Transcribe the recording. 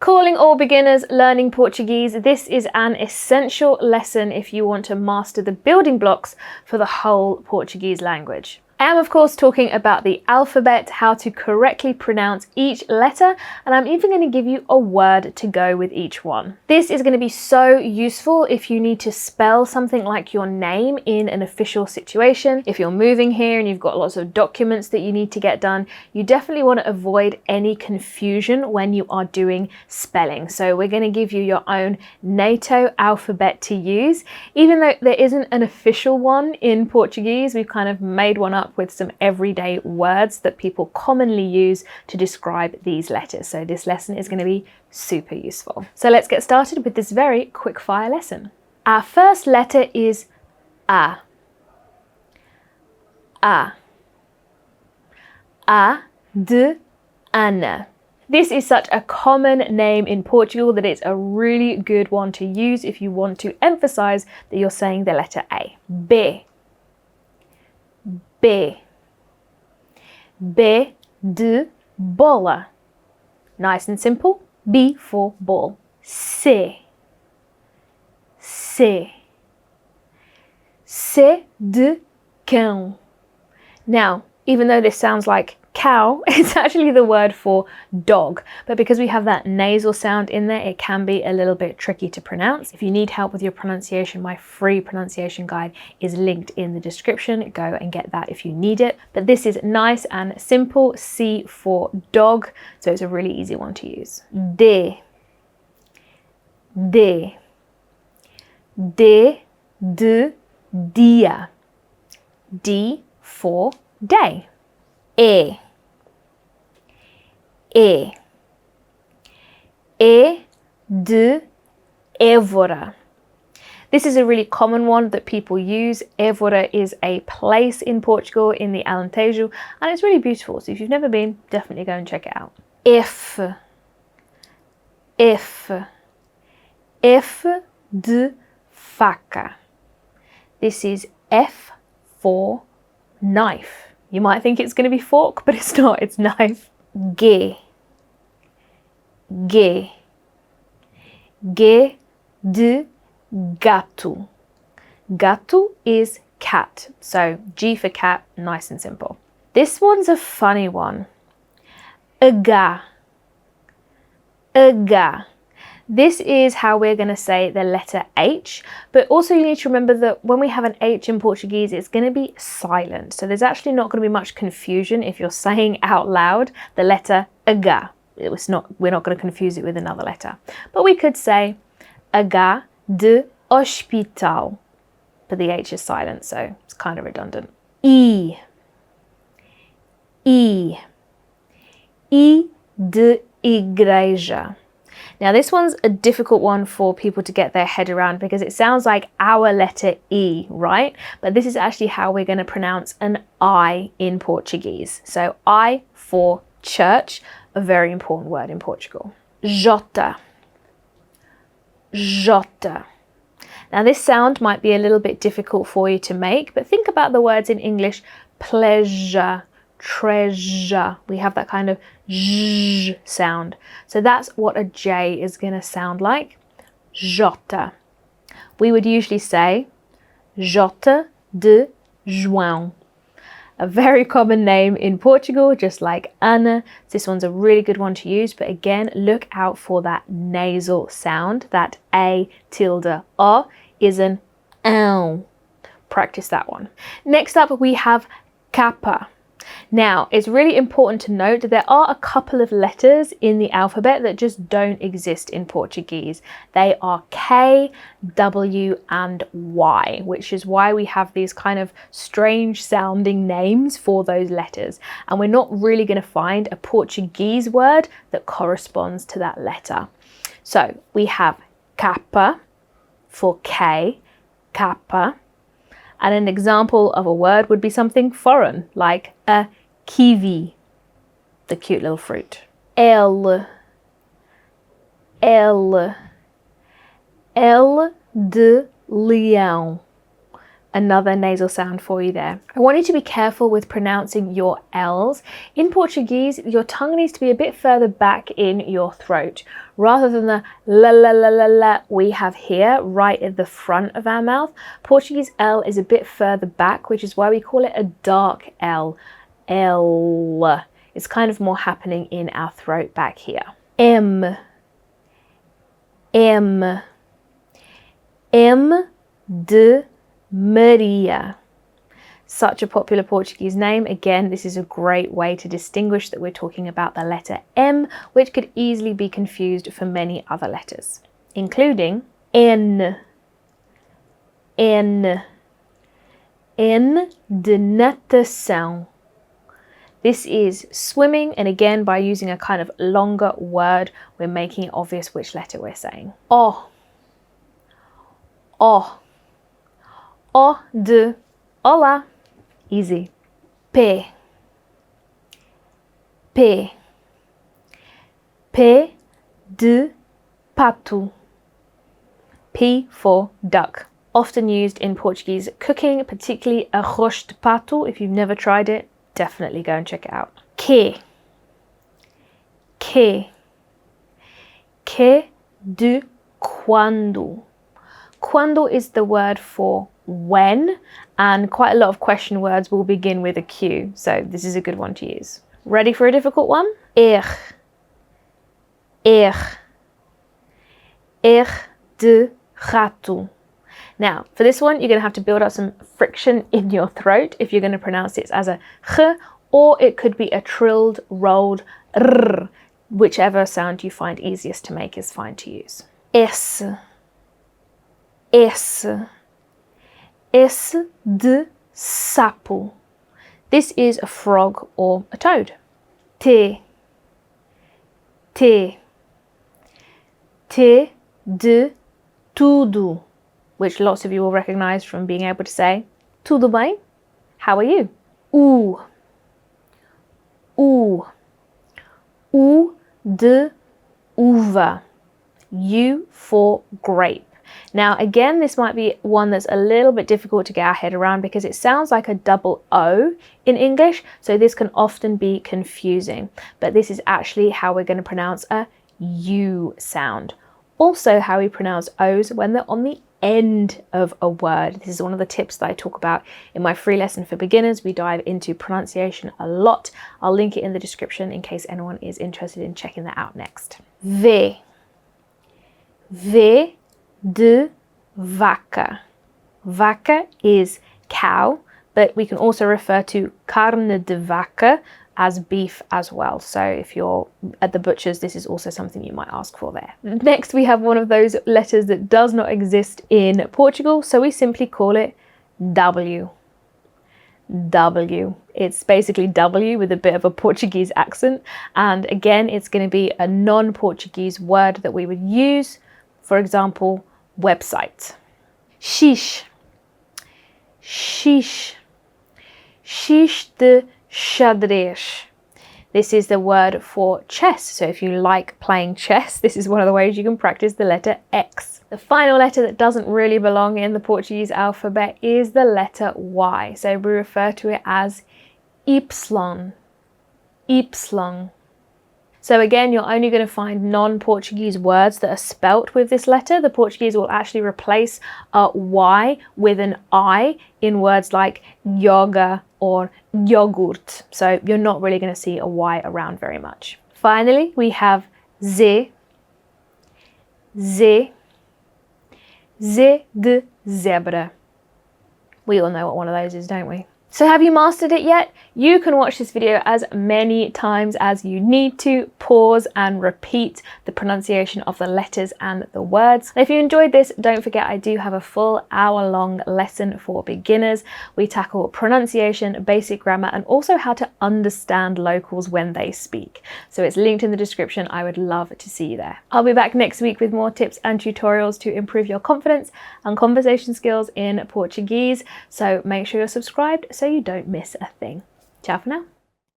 Calling all beginners learning Portuguese, this is an essential lesson if you want to master the building blocks for the whole Portuguese language. I am of course talking about the alphabet, how to correctly pronounce each letter, and I'm even going to give you a word to go with each one. This is going to be so useful if you need to spell something like your name in an official situation. If you're moving here and you've got lots of documents that you need to get done, you definitely want to avoid any confusion when you are doing spelling. So we're going to give you your own NATO alphabet to use. Even though there isn't an official one in Portuguese, we've kind of made one up with some everyday words that people commonly use to describe these letters. So this lesson is going to be super useful. So let's get started with this very quick fire lesson. Our first letter is A. A. A de Ana. This is such a common name in Portugal that it's a really good one to use if you want to emphasize that you're saying the letter A. B. B. B de bola. Nice and simple. B for ball. C. C. C de cão. Now, even though this sounds like cow, it's actually the word for dog, but because we have that nasal sound in there, it can be a little bit tricky to pronounce. If you need help with your pronunciation, my free pronunciation guide is linked in the description. Go and get that if you need it. But this is nice and simple. C for dog, so it's a really easy one to use. D. D. D de dia. D for day. E. E. E de Évora. This is a really common one that people use. Évora is a place in Portugal in the Alentejo, and it's really beautiful. So if you've never been, definitely go and check it out. F. F. F de faca. This is F for knife. You might think it's going to be fork, but it's not, it's knife. G. G. G de gato. Gato is cat. So G for cat, nice and simple. This one's a funny one. H. H. This is how we're going to say the letter H, but also you need to remember that when we have an H in Portuguese, it's going to be silent. So there's actually not going to be much confusion if you're saying out loud the letter H. We're not going to confuse it with another letter. But we could say H de hospital, but the H is silent, so it's kind of redundant. I. I. I de igreja. Now this one's a difficult one for people to get their head around because it sounds like our letter E, right? But this is actually how we're going to pronounce an I in Portuguese. So I for church, a very important word in Portugal. Jota. Jota. Now this sound might be a little bit difficult for you to make, but think about the words in English. Pleasure, treasure. We have that kind of zh sound. So that's what a J is going to sound like. Jota. We would usually say Jota de João. A very common name in Portugal, just like Ana. This one's a really good one to use, but again, look out for that nasal sound. That A tilde O is an ow. Practice that one. Next up, we have capa. Now, it's really important to note that there are a couple of letters in the alphabet that just don't exist in Portuguese. They are K, W, and Y, which is why we have these kind of strange sounding names for those letters. And we're not really going to find a Portuguese word that corresponds to that letter. So we have capa for K, capa. And an example of a word would be something foreign, like a kiwi, the cute little fruit. L. L. L de leão. another nasal sound for you there. I want you to be careful with pronouncing your L's. In Portuguese, your tongue needs to be a bit further back in your throat, rather than the la la la la la we have here right at the front of our mouth. Portuguese L is a bit further back, which is why we call it a dark L. L. It's kind of more happening in our throat back here. M. M. M de Maria. Such a popular Portuguese name. Again, this is a great way to distinguish that we're talking about the letter M, which could easily be confused for many other letters, including N. N. N de natação. This is swimming, and again, by using a kind of longer word, we're making it obvious which letter we're saying. O. O. O de olá. Easy. P. P. P de pato. P for duck. Often used in Portuguese cooking, particularly arroz de pato. If you've never tried it, definitely go and check it out. Que. Que. Que de quando. Quando is the word for when, and quite a lot of question words will begin with a Q, so this is a good one to use. Ready for a difficult one? Er. Er. Er de rato. Now, for this one, you're going to have to build up some friction in your throat if you're going to pronounce it as a ch, or it could be a trilled, rolled r. Whichever sound you find easiest to make is fine to use. S. S. S de sapo. This is a frog or a toad. T. T. T de tudo, which lots of you will recognize from being able to say, tudo bem? How are you? U. U. U de uva. U for grape. Now, again, this might be one that's a little bit difficult to get our head around because it sounds like a double O in English, so this can often be confusing. But this is actually how we're going to pronounce a U sound. Also, how we pronounce O's when they're on the end of a word. This is one of the tips that I talk about in my free lesson for beginners. We dive into pronunciation a lot. I'll link it in the description in case anyone is interested in checking that out next. V. V de vaca. Vaca is cow, but we can also refer to carne de vaca as beef as well. So if you're at the butcher's, this is also something you might ask for there. Next, we have one of those letters that does not exist in Portugal, so we simply call it W. W. It's basically W with a bit of a Portuguese accent, and again, it's going to be a non-Portuguese word that we would use. For example, website. Xix. Xix. Xix de xadrez. This is the word for chess. So if you like playing chess, this is one of the ways you can practice the letter X. The final letter that doesn't really belong in the Portuguese alphabet is the letter Y. So we refer to it as Y. Y. So again, you're only going to find non-Portuguese words that are spelt with this letter. The Portuguese will actually replace a Y with an I in words like yoga or yogurt. So you're not really going to see a Y around very much. Finally, we have Z. Z. Z de zebra. We all know what one of those is, don't we? So have you mastered it yet? You can watch this video as many times as you need to, pause and repeat the pronunciation of the letters and the words. And if you enjoyed this, don't forget I do have a full hour-long lesson for beginners. We tackle pronunciation, basic grammar, and also how to understand locals when they speak. So it's linked in the description. I would love to see you there. I'll be back next week with more tips and tutorials to improve your confidence and conversation skills in Portuguese. So make sure you're subscribed so you don't miss a thing. Ciao for now.